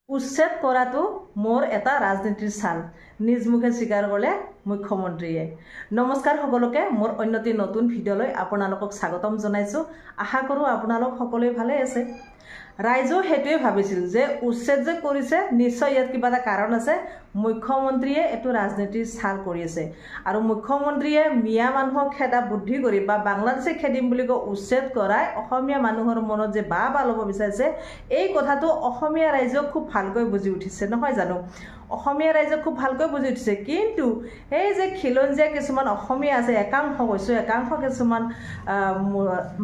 উচ্ছেদ কৰাটো মোৰ এটা ৰাজনীতিৰ চাল নিজ মুখে স্বীকাৰ কৰে মুখ্যমন্ত্ৰীয়ে। নমস্কাৰ সকলোকে, মোৰ অন্যটি নতুন ভিডিঅ'লৈ আপোনালোকক স্বাগতম জনাইছোঁ। আশা কৰোঁ আপোনালোক সকলোৱে ভালে আছে। ৰাইজেও সেইটোৱে ভাবিছিল যে উচ্ছেদ যে কৰিছে নিশ্চয় ইয়াত কিবা এটা কাৰণ আছে। মুখ্যমন্ত্ৰীয়ে এইটো ৰাজনীতিৰ চাল কৰি আছে আৰু মুখ্যমন্ত্ৰীয়ে মিয়া মানুহক খেদা বুদ্ধি কৰি বা বাংলাদেশে খেদিম বুলি কৈ উচ্ছেদ কৰাই অসমীয়া মানুহৰ মনত যে বা ল'ব বিচাৰিছে, এই কথাটো অসমীয়া ৰাইজেও খুব ভালকৈ বুজি উঠিছে, নহয় জানো? অসমীয়া ৰাইজে খুব ভালকৈ বুজি উঠিছে। কিন্তু এই যে খিলঞ্জীয়া কিছুমান অসমীয়া আছে, একাংশ কৈছোঁ, একাংশ কিছুমান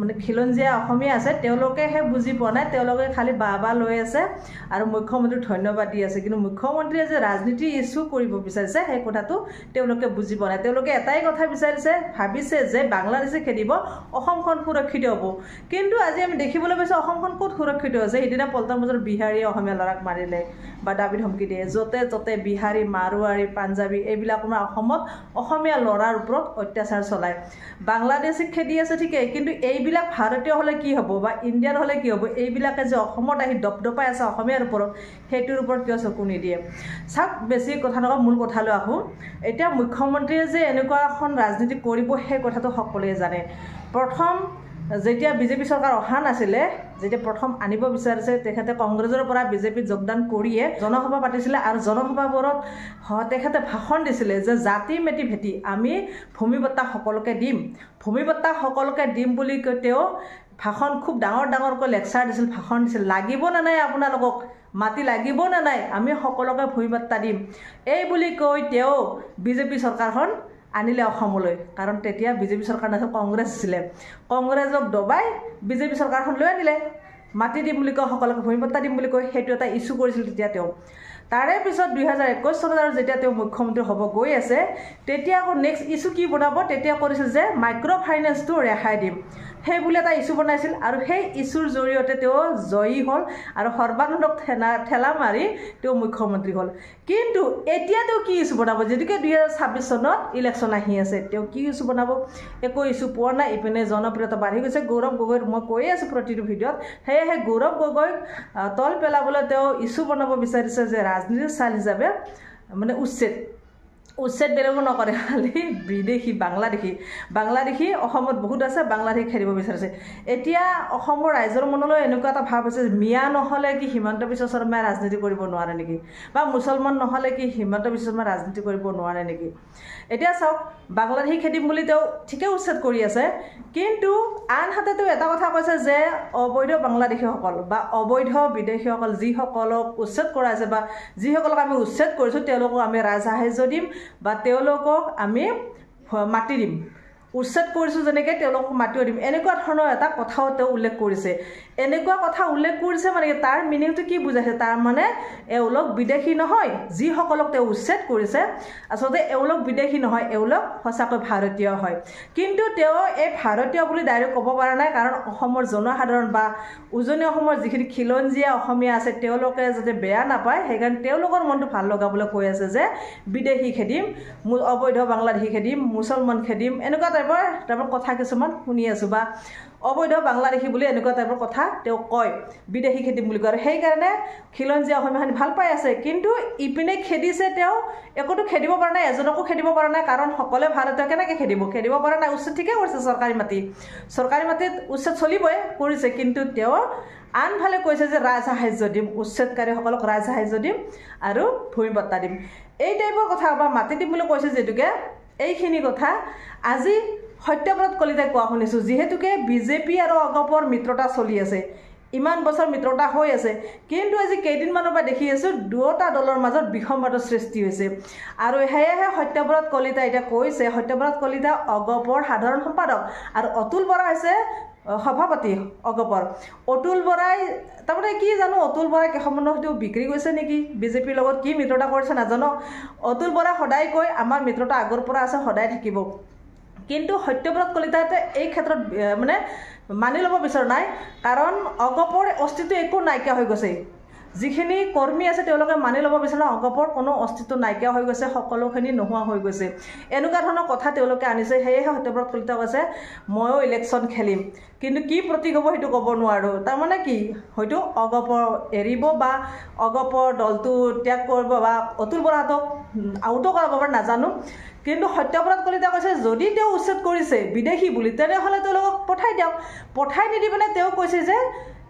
মানে খিলঞ্জীয়া অসমীয়া আছে, তেওঁলোকেহে বুজি পোৱা নাই। তেওঁলোকে খালি বা লৈ আছে আৰু মুখ্যমন্ত্ৰীক ধন্যবাদ দি আছে। কিন্তু মুখ্যমন্ত্ৰীয়ে যে ৰাজনীতি ইছ্যু কৰিব বিচাৰিছে সেই কথাটো তেওঁলোকে বুজি পোৱা নাই। তেওঁলোকে এটাই কথা বিচাৰিছে, ভাবিছে যে বাংলাদেশে খেদিব, অসমখন সুৰক্ষিত হ'ব। কিন্তু আজি আমি দেখিবলৈ পাইছোঁ অসমখন ক'ত সুৰক্ষিত হৈছে। সেইদিনা পল্টন বজাৰত বিহাৰীয়ে অসমীয়া ল'ৰাক মাৰিলে বা দাবী ধমকি দিয়ে। য'তে ত'তে বিহাৰী, মাৰোৱাৰী, পাঞ্জাবী এইবিলাক আমাৰ অসমত অসমীয়া ল'ৰাৰ ওপৰত অত্যাচাৰ চলায়। বাংলাদেশে খেদি আছে ঠিকেই, কিন্তু এইবিলাক ভাৰতীয় হ'লে কি হ'ব বা ইণ্ডিয়ান হ'লে কি হ'ব? এইবিলাকে যে অসমত আহি দপদপাই আছে অসমীয়াৰ ওপৰত, সেইটোৰ ওপৰত কিয় চকু নিদিয়ে? চাওক, বেছি কথা নকওঁ, মূল কথালৈ আহোঁ। এতিয়া মুখ্যমন্ত্ৰীয়ে যে এনেকুৱা এখন ৰাজনীতি কৰিব সেই কথাটো সকলোৱে জানে। প্ৰথম যেতিয়া বিজেপি চৰকাৰ অহা নাছিলে, যেতিয়া প্ৰথম আনিব বিচাৰিছে, তেখেতে কংগ্ৰেছৰ পৰা বিজেপিত যোগদান কৰিয়ে জনসভা পাতিছিলে আৰু জনসভাবোৰত তেখেতে ভাষণ দিছিলে যে জাতি মেটি ভেটি আমি ভূমি বঁটা সকলোকে দিম, ভূমি বঁটা সকলোকে দিম বুলি কৈ তেওঁ ভাষণ খুব ডাঙৰকৈ লেকচাৰ দিছিল, ভাষণ দিছিল। লাগিব নে নাই আপোনালোকক মাটি, লাগিব নে নাই, আমি সকলোকে ভূমি বঁটা দিম, এই বুলি কৈ তেওঁ বিজেপি চৰকাৰখন আনিলে অসমলৈ। কাৰণ তেতিয়া বিজেপি চৰকাৰ নাছিল, কংগ্ৰেছ আছিলে। কংগ্ৰেছক দবাই বিজেপি চৰকাৰখন লৈ আনিলে। মাটি দিম বুলি কয়, সকলোকে ভূমি বঁটা দিম বুলি কয়, সেইটো এটা ইছ্যু কৰিছিল তেতিয়া তেওঁ। তাৰে পিছত 2021 চনত আৰু যেতিয়া তেওঁ মুখ্যমন্ত্ৰী হ'ব গৈ আছে, তেতিয়া আকৌ নেক্সট ইছ্যু কি বনাব? তেতিয়া কৰিছিল যে মাইক্ৰ' ফাইনেন্সটো ৰেহাই দিম, সেই বুলি এটা ইছ্যু বনাইছিল। আৰু সেই ইছ্যুৰ জৰিয়তে তেওঁ জয়ী হ'ল আৰু সৰ্বানন্দক ঠেলা মাৰি তেওঁ মুখ্যমন্ত্ৰী হ'ল। কিন্তু এতিয়া তেওঁ কি ইছ্যু বনাব? যিহেতুকে 2026 চনত ইলেকশ্যন আহি আছে, তেওঁ কি ইছ্যু বনাব? একো ইছ্যু পোৱা নাই। ইপিনে জনপ্ৰিয়তা বাঢ়ি গৈছে গৌৰৱ গগৈৰ, মই কৈয়ে আছোঁ প্ৰতিটো ভিডিঅ'ত। সেয়েহে গৌৰৱ গগৈক তল পেলাবলৈ তেওঁ ইছ্যু বনাব বিচাৰিছে যে ৰাজনীতিৰ চাল হিচাপে মানে উচ্ছেদ বেলেগো নকৰে, খালি বিদেশী বাংলাদেশী অসমত বহুত আছে, বাংলাদেশী খেদিব বিচাৰিছে। এতিয়া অসমৰ ৰাইজৰ মনলৈ এনেকুৱা এটা ভাৱ হৈছে, মিয়া নহ'লে কি হিমন্ত বিশ্ব শৰ্মাই ৰাজনীতি কৰিব নোৱাৰে নেকি? বা মুছলমান নহ'লে কি হিমন্ত বিশ্ব শৰ্মাই ৰাজনীতি কৰিব নোৱাৰে নেকি? এতিয়া চাওক, বাংলাদেশী খেদিম বুলি তেওঁ ঠিকে উচ্ছেদ কৰি আছে, কিন্তু আনহাতে তেওঁ এটা কথা কৈছে যে অবৈধ বাংলাদেশীসকল বা অবৈধ বিদেশীসকল যিসকলক উচ্ছেদ কৰা আছে বা যিসকলক আমি উচ্ছেদ কৰিছোঁ, তেওঁলোকক আমি ৰাজসাহায্য দিম বা তেওঁলোকক আমি মাটি দিম। উচ্ছেদ কৰিছোঁ যেনেকৈ তেওঁলোকক মাতিও দিম, এনেকুৱা ধৰণৰ এটা কথাও তেওঁ উল্লেখ কৰিছে। এনেকুৱা কথা উল্লেখ কৰিছে মানে তাৰ মিনিংটো কি বুজাইছে? তাৰ মানে এওঁলোক বিদেশী নহয়, যিসকলক তেওঁ উচ্ছেদ কৰিছে আচলতে এওঁলোক বিদেশী নহয়, এওঁলোক সঁচাকৈ ভাৰতীয় হয়। কিন্তু তেওঁ এই ভাৰতীয় বুলি ডাইৰেক্ট ক'ব পৰা নাই, কাৰণ অসমৰ জনসাধাৰণ বা উজনি অসমৰ যিখিনি খিলঞ্জীয়া অসমীয়া আছে তেওঁলোকে যাতে বেয়া নাপায়, সেইকাৰণে তেওঁলোকৰ মনটো ভাল লগাবলৈ কৈ আছে যে বিদেশী খেদিম, অবৈধ বাংলাদেশী খেদিম, মুছলমান খেদিম, এনেকুৱা টাইপৰ কথা কিছুমান শুনি আছোঁ। বা অবৈধ বাংলাদেশী বুলি এনেকুৱা টাইপৰ কথা তেওঁ কয়, বিদেশী খেদিম বুলি কয়। আৰু সেইকাৰণে খিলঞ্জীয়া অসমীয়াখিনি ভাল পাই আছে। কিন্তু ইপিনে খেদিছে, তেওঁ একোতো খেদিব পৰা নাই, এজনকো খেদিব পৰা নাই, কাৰণ সকলোৱে ভাৰতীয়, কেনেকৈ খেদিব পৰা নাই। উচ্ছেদ ঠিকে কৰিছে, চৰকাৰী মাটিত উচ্ছেদ চলিবই, কৰিছে। কিন্তু তেওঁ আনফালে কৈছে যে ৰাজসাহায্য দিম, উচ্ছেদকাৰীসকলক ৰাজসাহায্য দিম আৰু ভূমি বঁটা দিম, এই টাইপৰ কথা বা মাটি দিম বুলি কৈছে। যিহেতুকে এইখিনি কথা আজি সত্যব্ৰত কলিতাই কোৱা শুনিছোঁ, যিহেতুকে বিজেপি আৰু অগপৰ মিত্ৰতা চলি আছে, ইমান বছৰ মিত্ৰতা হৈ আছে, কিন্তু আজি কেইদিনমানৰ পৰা দেখি আছোঁ দুয়োটা দলৰ মাজত বিসম্বাদৰ সৃষ্টি হৈছে। আৰু সেয়েহে সত্যব্ৰত কলিতাই এতিয়া কৈছে, সত্যব্ৰত কলিতা অগপৰ সাধাৰণ সম্পাদক আৰু অতুল বৰা হৈছে সভাপতি অগপৰ। অতুল বৰাই তাৰমানে কি জানো, অতুল বৰাই কেইখনমানৰ হয়তো বিক্ৰী কৰিছে নেকি, বিজেপিৰ লগত কি মিত্ৰতা কৰিছে নাজানো। অতুল বৰাই সদায় কৈ আমাৰ মিত্ৰতা আগৰ পৰা আছে, সদায় থাকিব। কিন্তু সত্যব্ৰত কলিতাই এই ক্ষেত্ৰত মানে মানি ল'ব বিচৰা নাই, কাৰণ অগপৰ অস্তিত্ব একো নাইকিয়া হৈ গৈছে। যিখিনি কৰ্মী আছে তেওঁলোকে মানি ল'ব বিচাৰে অগপৰ কোনো অস্তিত্ব নাইকিয়া হৈ গৈছে, সকলোখিনি নোহোৱা হৈ গৈছে, এনেকুৱা ধৰণৰ কথা তেওঁলোকে আনিছে। সেয়েহে সত্যব্ৰত কলিতা কৈছে ময়ো ইলেকশ্যন খেলিম, কিন্তু কি প্ৰতীক হ'ব সেইটো ক'ব নোৱাৰোঁ। তাৰমানে কি হয়তো অগপৰ এৰিব বা অগপৰ দলটো ত্যাগ কৰিব বা অতুল বৰাহঁতক আউটো কৰাব পাৰে নাজানো, কিন্তু সত্যব্ৰত কলিতা কৈছে যদি তেওঁ উচ্ছেদ কৰিছে বিদেশী বুলি তেনেহ'লে তেওঁলোকক পঠাই দিয়ক। পঠাই নিদি পেলাই তেওঁ কৈছে যে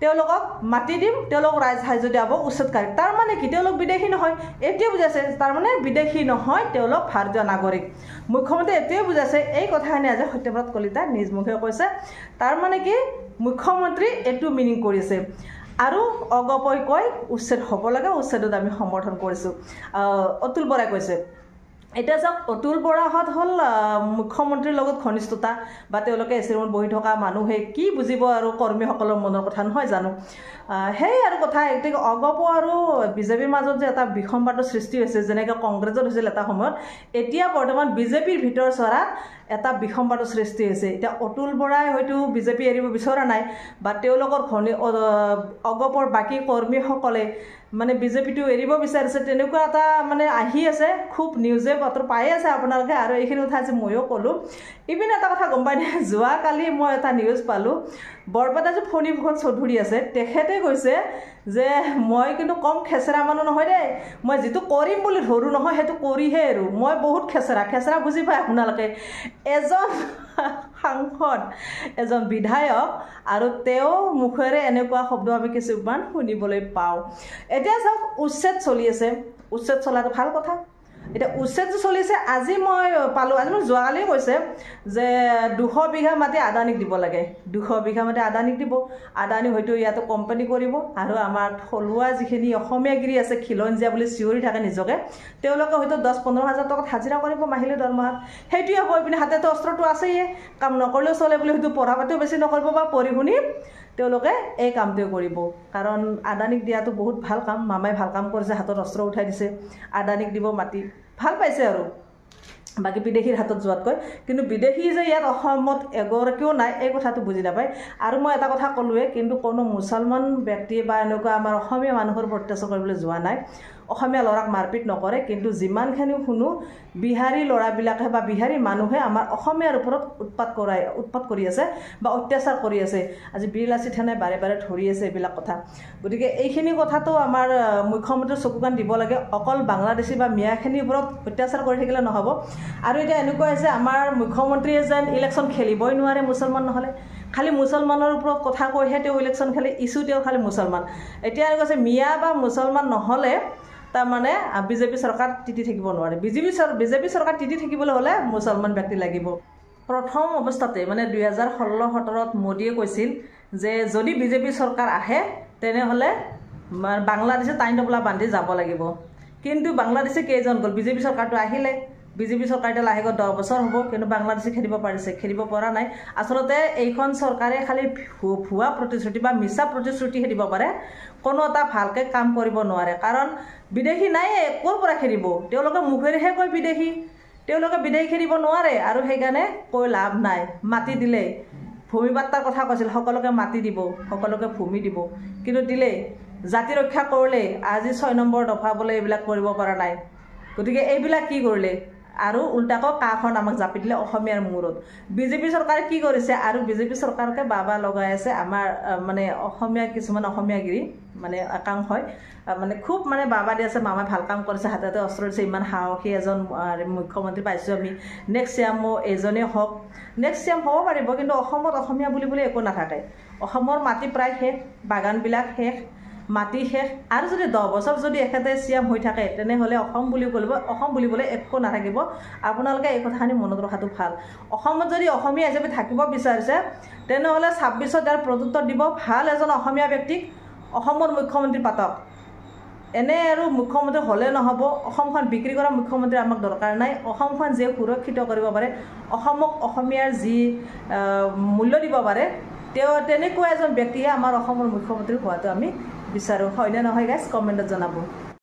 তেওঁলোকক মাতি দিম, তেওঁলোক ৰাজসাহায্য দিয়াব উচ্ছেদকাৰী। তাৰমানে কি তেওঁলোক বিদেশী নহয়, এইটোৱে বুজাইছে। তাৰমানে বিদেশী নহয়, তেওঁলোক ভাৰতীয় নাগৰিক। মুখ্যমন্ত্ৰীয়ে এইটোৱে বুজাইছে। এই কথাখিনি আজি সত্যব্ৰত কলিতাই নিজ মুখে কৈছে। তাৰমানে কি মুখ্যমন্ত্ৰী এইটো মিনিং কৰিছে। আৰু অগপই কয় উচ্ছেদ হ'ব লাগে, উচ্ছেদত আমি সমৰ্থন কৰিছোঁ। অতুল বৰাই কৈছে। এতিয়া চাওক অতুল বৰাহঁত হ'ল মুখ্যমন্ত্ৰীৰ লগত ঘনিষ্ঠতা বা তেওঁলোকে এচি ৰুমত বহি থকা মানুহে কি বুজিব আৰু কৰ্মীসকলৰ মনৰ কথা নহয় জানো। সেই আৰু কথা গতিকে অগপ আৰু বিজেপিৰ মাজত যে এটা বিসম্বাদৰ সৃষ্টি হৈছে, যেনেকৈ কংগ্ৰেছত হৈছিল এটা সময়ত, এতিয়া বৰ্তমান বিজেপিৰ ভিতৰ চৰাত এটা বিসম্বাদৰ সৃষ্টি হৈছে। এতিয়া অতুল বৰাই হয়তো বিজেপি এৰিব বিচৰা নাই বা তেওঁলোকৰ অগপৰ বাকী কৰ্মীসকলে মানে বিজেপিটো এৰিব বিচাৰিছে, তেনেকুৱা এটা মানে আহি আছে। খুব নিউজে পত্ৰ পাই আছে আপোনালোকে। আৰু এইখিনি কথা আজি ময়ো ক'লোঁ। ইপিনে এটা কথা গম পাই নে, যোৱাকালি মই এটা নিউজ পালোঁ, বৰপেটা যে ফণীভূষণ চৌধুৰী আছে তেখেতে কৈছে যে মই কিন্তু কম খেচেৰা মানুহ নহয় দেই, মই যিটো কৰিম বুলি ধৰোঁ নহয় সেইটো কৰিহে এৰোঁ, মই বহুত খেচেৰা বুজি পায় আপোনালোকে। এজন সাংসদ, এজন বিধায়ক, আৰু তেওঁ মুখেৰে এনেকুৱা শব্দ আমি কিছুমান শুনিবলৈ পাওঁ। এতিয়া চাওক উচ্ছেদ চলি আছে, উচ্ছেদ চলাটো ভাল কথা। এতিয়া উচ্ছেদ চলিছে, আজি মই পালোঁ, আজি মই যোৱাকালিয়ে কৈছে যে 200 বিঘা মাটি আদানীক দিব লাগে, 200 বিঘা মাটি আদানীক দিব। আদানী হয়তো ইয়াতে কোম্পানী কৰিব, আৰু আমাৰ থলুৱা যিখিনি অসমীয়াগিৰি আছে খিলঞ্জীয়া বুলি চিঞৰি থাকে নিজকে, তেওঁলোকে হয়তো 10-15 হাজাৰ টকাত হাজিৰা কৰিব মাহিলী দৰমহাত। সেইটোৱে হ'ব। এইপিনে হাতেতো অস্ত্ৰটো আছেই, কাম নকৰিলেও চলে বুলি হয়তো পঢ়া পাতিও বেছি নকৰিব বা পঢ়ি শুনি তেওঁলোকে এই কামটোৱে কৰিব। কাৰণ আদানীক দিয়াটো বহুত ভাল কাম, মামাই ভাল কাম কৰিছে, হাতত অস্ত্ৰ উঠাই দিছে, আদানীক দিব মাটি, ভাল পাইছে আৰু বাকী বিদেশীৰ হাতত যোৱাতকৈ। কিন্তু বিদেশী যে ইয়াত অসমত এগৰাকীও নাই এই কথাটো বুজি নাপায়। আৰু মই এটা কথা ক'লোৱে, কিন্তু কোনো মুছলমান ব্যক্তি বা এনেকুৱা আমাৰ অসমীয়া মানুহৰ প্ৰত্যাচাৰ কৰিবলৈ যোৱা নাই, অসমীয়া ল'ৰাক মাৰপিট নকৰে। কিন্তু যিমানখিনি শুনো বিহাৰী ল'ৰাবিলাকে বা বিহাৰী মানুহে আমাৰ অসমীয়াৰ ওপৰত উৎপাত কৰি আছে বা অত্যাচাৰ কৰি আছে। আজি বিৰলাচি থানাই বাৰে বাৰে ধৰি আছে এইবিলাক কথা। গতিকে এইখিনি কথাটো আমাৰ মুখ্যমন্ত্ৰীৰ চকু কাণ দিব লাগে। অকল বাংলাদেশী বা মিয়াখিনিৰ ওপৰত অত্যাচাৰ কৰি থাকিলে নহ'ব। আৰু এতিয়া এনেকুৱা হৈছে আমাৰ মুখ্যমন্ত্ৰীয়ে যেন ইলেকশ্যন খেলিবই নোৱাৰে মুছলমান নহ'লে, খালি মুছলমানৰ ওপৰত কথা কৈহে তেওঁ ইলেকশ্যন খেলে, ইছ্যু তেওঁ খালি মুছলমান। এতিয়া কৈছে মিয়া বা মুছলমান নহ'লে তাৰমানে বিজেপি চৰকাৰ তিতি থাকিব নোৱাৰে। বিজেপি চৰকাৰ তিতি থাকিবলৈ হ'লে মুছলমান ব্যক্তি লাগিব। প্ৰথম অৱস্থাতে মানে 2016-17ত মোদীয়ে কৈছিল যে যদি বিজেপি চৰকাৰ আহে তেনেহ'লে বাংলাদেশে টাইম টেবুল বান্ধি যাব লাগিব। কিন্তু বাংলাদেশে কেইজন গ'ল, বিজেপি চৰকাৰটো আহিলে, বিজেপি চৰকাৰ এতিয়া লাহেকৈ 10 বছৰ হ'ব, কিন্তু বাংলাদেশে খেলিব পাৰিছে, খেলিব পৰা নাই। আচলতে এইখন চৰকাৰে খালি ভুৱা প্ৰতিশ্ৰুতি বা মিছা প্ৰতিশ্ৰুতিহে দিব পাৰে, কোনো এটা ভালকৈ কাম কৰিব নোৱাৰে। কাৰণ বিদেশী নাই, ক'ৰ পৰা খেলিব, তেওঁলোকে মুখেৰেহে কয় বিদেশী, তেওঁলোকে বিদেশী খেলিব নোৱাৰে। আৰু সেইকাৰণে কৈ লাভ নাই। মাটি দিলে, ভূমি বাৰ্তাৰ কথা কৈছিল, সকলোকে মাটি দিব, সকলোকে ভূমি দিব, কিন্তু দিলেই জাতি ৰক্ষা কৰিলে আজি 6 নম্বৰ দফা বোলে এইবিলাক কৰিব পৰা নাই। গতিকে এইবিলাক কি কৰিলে, আৰু উল্টাকৈ কাখন আমাক জাপি দিলে অসমীয়াৰ মূৰত। বিজেপি চৰকাৰে কি কৰিছে, আৰু বিজেপি চৰকাৰকে বাবা লগাই আছে আমাৰ মানে অসমীয়া কিছুমান অসমীয়াগিৰি মানে একাংশই মানে খুব মানে বাবা দি আছে, মামাই ভাল কাম কৰিছে, হাতে হাতে অস্ত্ৰ দিছে, ইমান সাহসী এজন মুখ্যমন্ত্ৰী পাইছোঁ আমি, নেক্সট চিএমো এজনেই হওক, নেক্সট চিএম হ'ব পাৰিব। কিন্তু অসমত অসমীয়া বুলি একো নাথাকে। অসমৰ মাটি প্ৰায় শেষ, বাগানবিলাক শেষ, মাটি শেষ। আৰু যদি 10 বছৰ যদি এখেতে চিএম হৈ থাকে তেনেহ'লে অসম বুলিবলৈ একো নাথাকিব। আপোনালোকে এই কথাখিনি মনত ৰখাটো ভাল। অসমত যদি অসমীয়া হিচাপে থাকিব বিচাৰিছে তেনেহ'লে 26ত ইয়াৰ প্ৰত্যুত্তৰ দিব ভাল এজন অসমীয়া ব্যক্তিক, অসমৰ মুখ্যমন্ত্ৰী পাতক। এনে আৰু মুখ্যমন্ত্ৰী হ'লে নহ'ব। অসমখন বিক্ৰী কৰা মুখ্যমন্ত্ৰী আমাক দৰকাৰ নাই। অসমখন যে সুৰক্ষিত কৰিব পাৰে, অসমক অসমীয়াৰ যি মূল্য দিব পাৰে, তেওঁ তেনেকুৱা এজন ব্যক্তিয়ে আমাৰ অসমৰ মুখ্যমন্ত্ৰী হোৱাটো আমি বিচাৰোঁ। হয়নে নহয় গাইজ, কমেণ্টত জনাব।